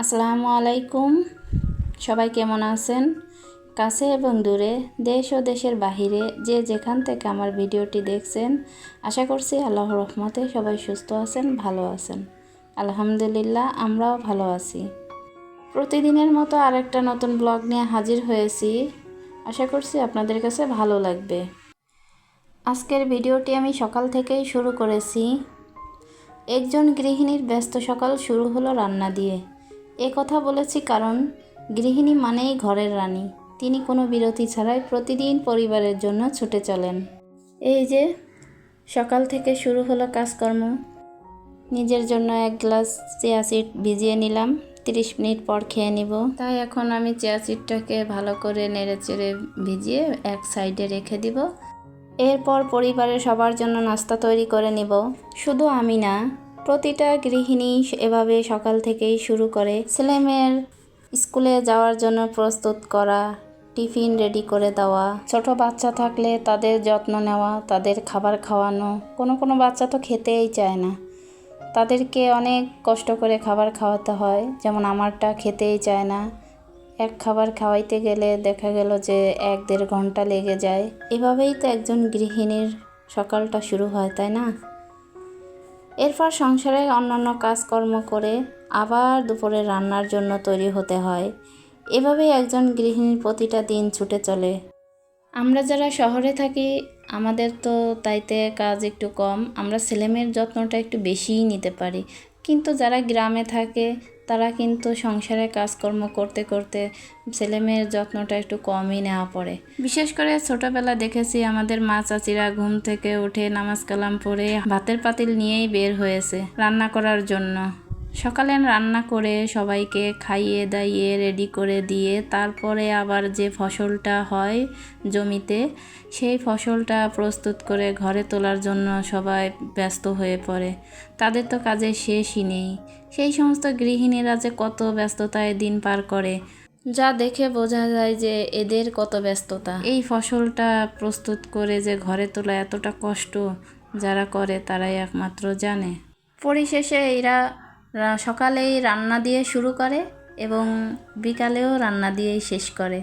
আসসালামু আলাইকুম। সবাই কেমন আছেন? কাছে এবং দূরে, দেশ ও দেশের বাহিরে যে যেখান থেকে আমার ভিডিওটি দেখছেন, আশা করছি আল্লাহর রহমতে সবাই সুস্থ আছেন, ভালো আছেন। আলহামদুলিল্লাহ, আমরাও ভালো আছি। প্রতিদিনের মতো আরেকটা নতুন ব্লগ নিয়ে হাজির হয়েছি। আশা করছি আপনাদের কাছে ভালো লাগবে। আজকের ভিডিওটি আমি সকাল থেকেই শুরু করেছি। একজন গৃহিণীর ব্যস্ত সকাল শুরু হলো রান্না দিয়ে। এ কথা বলেছি কারণ গৃহিণী মানেই ঘরের রানী। তিনি কোনো বিরতি ছাড়াই প্রতিদিন পরিবারের জন্য ছুটে চলেন। এই যে সকাল থেকে শুরু হলো কাজকর্ম। নিজের জন্য এক গ্লাস চিয়া সিড ভিজিয়ে নিলাম, 30 মিনিট পর খেয়ে নিব। তাই এখন আমি চিয়া সিডটাকে ভালো করে নেড়েচেড়ে ভিজিয়ে এক সাইডে রেখে দিব। এরপর পরিবারের সবার জন্য নাস্তা তৈরি করে নিব। শুধু আমি না, প্রতিটা গৃহিণী এভাবে সকাল থেকেই শুরু করে। ছেলেমেয়ের স্কুলে যাওয়ার জন্য প্রস্তুত করা, টিফিন রেডি করে দেওয়া, ছোট বাচ্চা থাকলে তাদের যত্ন নেওয়া, তাদের খাবার খাওয়ানো। কোনো বাচ্চা তো খেতেই চায় না, তাদেরকে অনেক কষ্ট করে খাবার খাওয়াতে হয়। যেমন আমারটা খেতেই চায় না। এক খাবার খাওয়াইতে গেলে দেখা গেল যে 1-1.5 ঘন্টা লেগে যায়। এভাবেই তো একজন গৃহিণীর সকালটা শুরু হয়, তাই না? এরপর সংসারে অন্যান্য কাজকর্ম করে আবার দুপুরে রান্নার জন্য তৈরি হতে হয়। এভাবেই একজন গৃহিণীর প্রতিটা দিন ছুটে চলে। আমরা যারা শহরে থাকি, আমাদের তো তাইতে কাজ একটু কম, আমরা ছেলেমেয়ের যত্নটা একটু বেশিই নিতে পারি। কিন্তু যারা গ্রামে থাকে তারা কিন্তু সংসারে কাজকর্ম করতে করতে ছেলেমেয়ের যত্নটা একটু কমই নেওয়া পড়ে। বিশেষ করে ছোটোবেলা দেখেছি আমাদের মা চাচিরা ঘুম থেকে উঠে নামাজ কালাম পড়ে ভাতের পাতিল নিয়েই বের হয়েছে রান্না করার জন্য। সকালে রান্না করে সবাইকে খাইয়ে দাইয়ে রেডি করে দিয়ে তারপরে আবার যে ফসলটা হয় জমিতে, সেই ফসলটা প্রস্তুত করে ঘরে তোলার জন্য সবাই ব্যস্ত হয়ে পড়ে। তাদের তো কাজের শেষই নেই। সেই সমস্ত গৃহিণীরা যে কত ব্যস্ততায় দিন পার করে, যা দেখে বোঝা যায় যে এদের কত ব্যস্ততা। এই ফসলটা প্রস্তুত করে যে ঘরে তোলা এতটা কষ্ট যারা করে তারাই একমাত্র জানে। পরিশেষে এরা সকালেই রান্না দিয়ে শুরু করে এবং বিকালেও রান্না দিয়েই শেষ করে।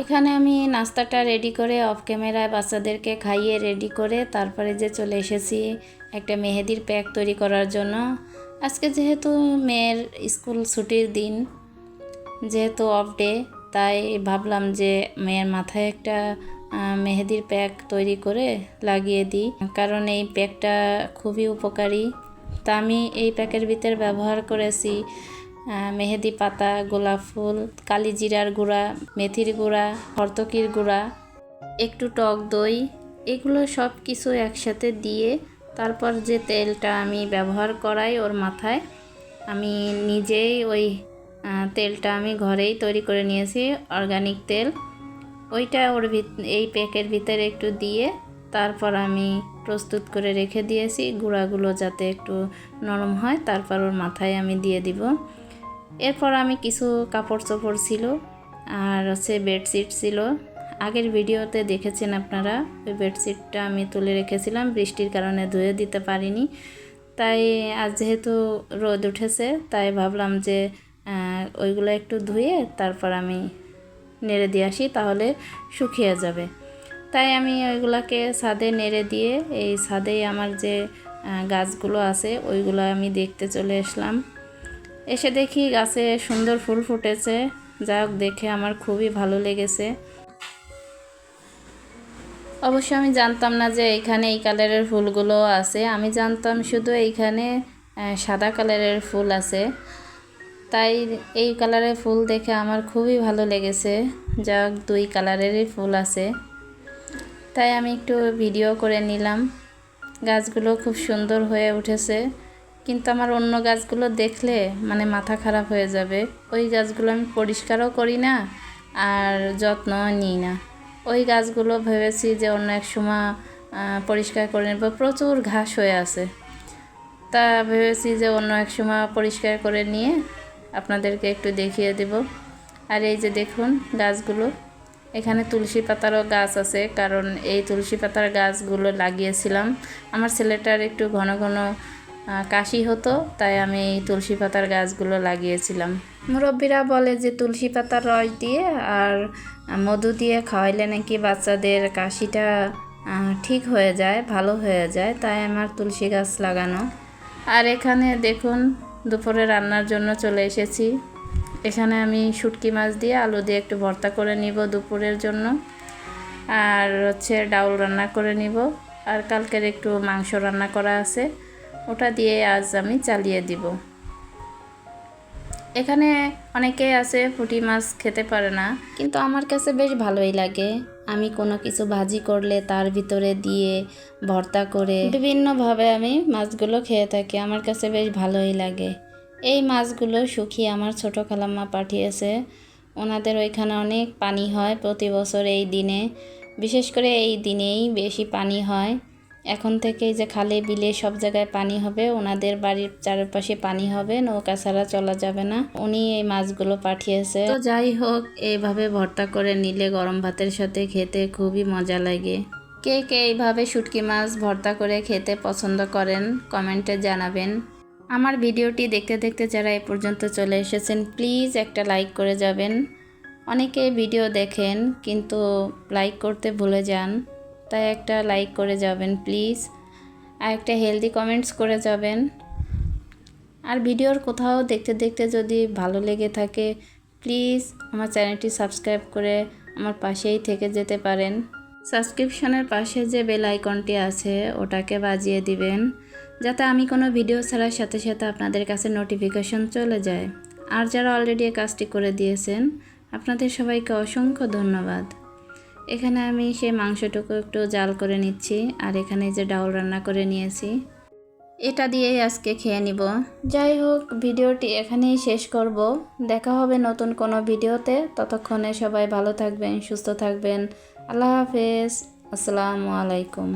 এখানে আমি নাস্তাটা রেডি করে অফ ক্যামেরায় বাচ্চাদেরকে খাইয়ে রেডি করে তারপরে যে চলে এসেছি একটা মেহেদির প্যাক তৈরি করার জন্য। আজকে যেহেতু মেয়ের স্কুল ছুটির দিন, যেহেতু অফ ডে, তাই ভাবলাম যে মেয়ের মাথায় একটা মেহেদির প্যাক তৈরি করে লাগিয়ে দিই, কারণ এই প্যাকটা খুবই উপকারী। তা আমি এই প্যাকের ভিতরে ব্যবহার করেছি মেহেদি পাতা, গোলাপ ফুল, কালি জিরার গুঁড়া, মেথির গুঁড়া, হরতকির গুঁড়া, একটু টক দই। এগুলো সব কিছু একসাথে দিয়ে তারপর যে তেলটা আমি ব্যবহার করাই ওর মাথায়, আমি নিজেই ওই তেলটা আমি ঘরেই তৈরি করে নিয়েছি, অর্গানিক তেল। ওইটা ওর এই প্যাকের ভিতরে একটু দিয়ে তারপর আমি প্রস্তুত করে রেখে দিয়েছি গুঁড়াগুলো যাতে একটু নরম হয়, তারপর ওর মাথায় আমি দিয়ে দিব। এরপর আমি কিছু কাপড় চোপড় ছিল আর বেডশিট ছিল, আগের ভিডিওতে দেখেছেন আপনারা। ওই বেডশিটটা আমি তুলে রেখেছিলাম, বৃষ্টির কারণে ধুয়ে দিতে পারিনি। তাই আজ যেহেতু রোদ উঠেছে তাই ভাবলাম যে ওইগুলো একটু ধুয়ে তারপর আমি নেড়ে দিয়ে আসি, তাহলে শুকিয়ে যাবে। তাই আমি ওইগুলোকে ছাদে নেড়ে দিয়ে এই ছাদেই আমার যে গাছগুলো আছে ওইগুলো আমি দেখতে চলে আসলাম। এসে দেখি গাছে সুন্দর ফুল ফুটেছে, যা হোক দেখে আমার খুবই ভালো লেগেছে। অবশ্য আমি জানতাম না যে এইখানে এই কালারের ফুলগুলো আছে, আমি জানতাম শুধু এইখানে সাদা কালারের ফুল আছে। তাই এই কালারের ফুল দেখে আমার খুবই ভালো লেগেছে, যা হোক 2 কালারেরই ফুল আছে। তাই আমি একটু ভিডিও করে নিলাম। গাছগুলো খুব সুন্দর হয়ে উঠেছে, কিন্তু আমার অন্য গাছগুলো দেখলে মানে মাথা খারাপ হয়ে যাবে। ওই গাছগুলো আমি পরিষ্কারও করি না আর যত্নও নিই না। ওই গাছগুলো ভেবেছি যে অন্য এক সময় পরিষ্কার করে নেব, প্রচুর ঘাস হয়ে আছে। তা ভেবেছি যে অন্য এক সময় পরিষ্কার করে নিয়ে আপনাদেরকে একটু দেখিয়ে দেব। আর এই যে দেখুন গাছগুলো, এখানে তুলসী পাতারও গাছ আছে, কারণ এই তুলসী পাতার গাছগুলো লাগিয়েছিলাম আমার ছেলেটার একটু ঘন ঘন কাশি হতো, তাই আমি এই তুলসী পাতার গাছগুলো লাগিয়েছিলাম। মুরব্বীরা বলে যে তুলসী পাতার রস দিয়ে আর মধু দিয়ে খাওয়াইলে নাকি বাচ্চাদের কাশিটা ঠিক হয়ে যায়, ভালো হয়ে যায়, তাই আমার তুলসী গাছ লাগানো। আর এখানে দেখুন দুপুরে রান্নার জন্য চলে এসেছি। এখানে আমি শুটকি মাছ দিয়ে আলু দিয়ে একটু ভর্তা করে নিব দুপুরের জন্য, আর হচ্ছে ডাউল রান্না করে নিব, আর কালকের একটু মাংস রান্না করা আছে, ওটা দিয়ে আজ আমি চালিয়ে দিব। এখানে অনেকে আছে পুঁটি মাছ খেতে পারে না, কিন্তু আমার কাছে বেশ ভালোই লাগে। আমি কোনো কিছু ভাজি করলে তার ভিতরে দিয়ে ভর্তা করে বিভিন্নভাবে আমি মাছগুলো খেয়ে থাকি, আমার কাছে বেশ ভালোই লাগে। এই মাছগুলো শুকিয়ে আমার ছোটো খালাম্মা পাঠিয়েছে। ওনাদের ওইখানে অনেক পানি হয় প্রতি বছর এই দিনে, বিশেষ করে এই দিনেই বেশি পানি হয়। এখন থেকেই যে খালে বিলে সব জায়গায় পানি হবে, ওনাদের বাড়ির চারপাশে পানি হবে, নৌকা ছাড়া চলা যাবে না। উনি এই মাছগুলো পাঠিয়েছে। তো যাই হোক, এইভাবে ভর্তা করে নিলে গরম ভাতের সাথে খেতে খুবই মজা লাগে। কে কে এইভাবে শুটকি মাছ ভর্তা করে খেতে পছন্দ করেন কমেন্টে জানাবেন। আমার ভিডিওটি দেখতে দেখতে যারা এ পর্যন্ত চলে এসেছেন, প্লিজ একটা লাইক করে যাবেন। অনেকে ভিডিও দেখেন কিন্তু লাইক করতে ভুলে যান, তাই একটা লাইক করে যাবেন প্লিজ, আর একটা হেলদি কমেন্টস করে যাবেন। আর ভিডিওর কোথাও দেখতে দেখতে যদি ভালো লেগে থাকে, প্লিজ আমার চ্যানেলটি সাবস্ক্রাইব করে আমার পাশেই থেকে যেতে পারেন। সাবস্ক্রিপশনের পাশে যে বেল আইকনটি আছে ওটাকে বাজিয়ে দিবেন, যাতে আমি কোনো ভিডিও ছাড়ার সাথে সাথে আপনাদের কাছে নোটিফিকেশন চলে যায়। আর যারা অলরেডি এই কাজটি করে দিয়েছেন, আপনাদের সবাইকে অসংখ্য ধন্যবাদ। এখানে আমি সেই মাংসটুকু একটু জাল করে নিচ্ছি, আর এখানে যে ডাউল রান্না করে নিয়েছি, এটা দিয়েই আজকে খেয়ে নিব। যাই হোক, ভিডিওটি এখানেই শেষ করব। দেখা হবে নতুন কোনো ভিডিওতে। ততক্ষণে সবাই ভালো থাকবেন, সুস্থ থাকবেন। আল্লাহ হাফেজ। আসসালামু আলাইকুম।